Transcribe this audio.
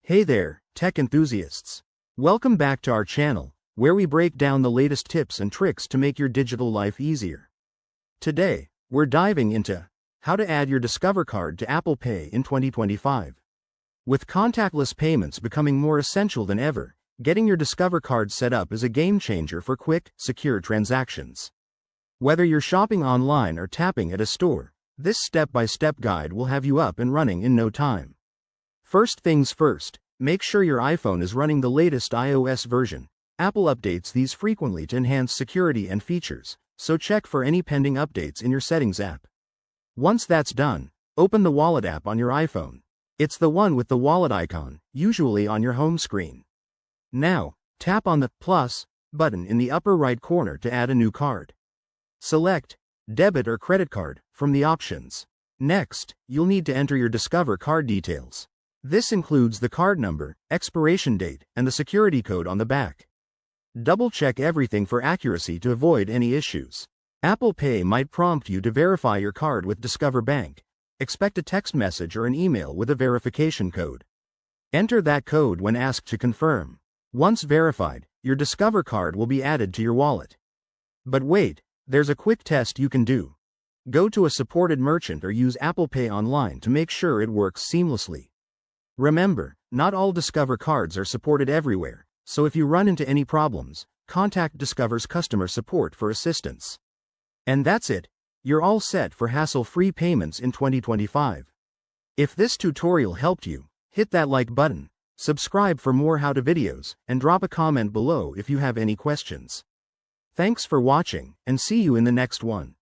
Hey there, tech enthusiasts. Welcome back to our channel, where we break down the latest tips and tricks to make your digital life easier. Today, we're diving into how to add your Discover card to Apple Pay in 2025. With contactless payments becoming more essential than ever, getting your Discover card set up is a game changer for quick, secure transactions. Whether you're shopping online or tapping at a store, this step-by-step guide will have you up and running in no time. First things first, make sure your iPhone is running the latest iOS version. Apple updates these frequently to enhance security and features, so check for any pending updates in your Settings app. Once that's done, open the Wallet app on your iPhone. It's the one with the wallet icon, usually on your home screen. Now, tap on the plus button in the upper right corner to add a new card. Select debit or credit card from the options. Next, you'll need to enter your Discover card details. This includes the card number, expiration date, and the security code on the back. Double-check everything for accuracy to avoid any issues. Apple Pay might prompt you to verify your card with Discover Bank. Expect a text message or an email with a verification code. Enter that code when asked to confirm. Once verified, your Discover card will be added to your wallet. But wait, there's a quick test you can do. Go to a supported merchant or use Apple Pay online to make sure it works seamlessly. Remember, not all Discover cards are supported everywhere, so if you run into any problems, contact Discover's customer support for assistance. And that's it, you're all set for hassle-free payments in 2025. If this tutorial helped you, hit that like button, subscribe for more how-to videos, and drop a comment below if you have any questions. Thanks for watching, and see you in the next one.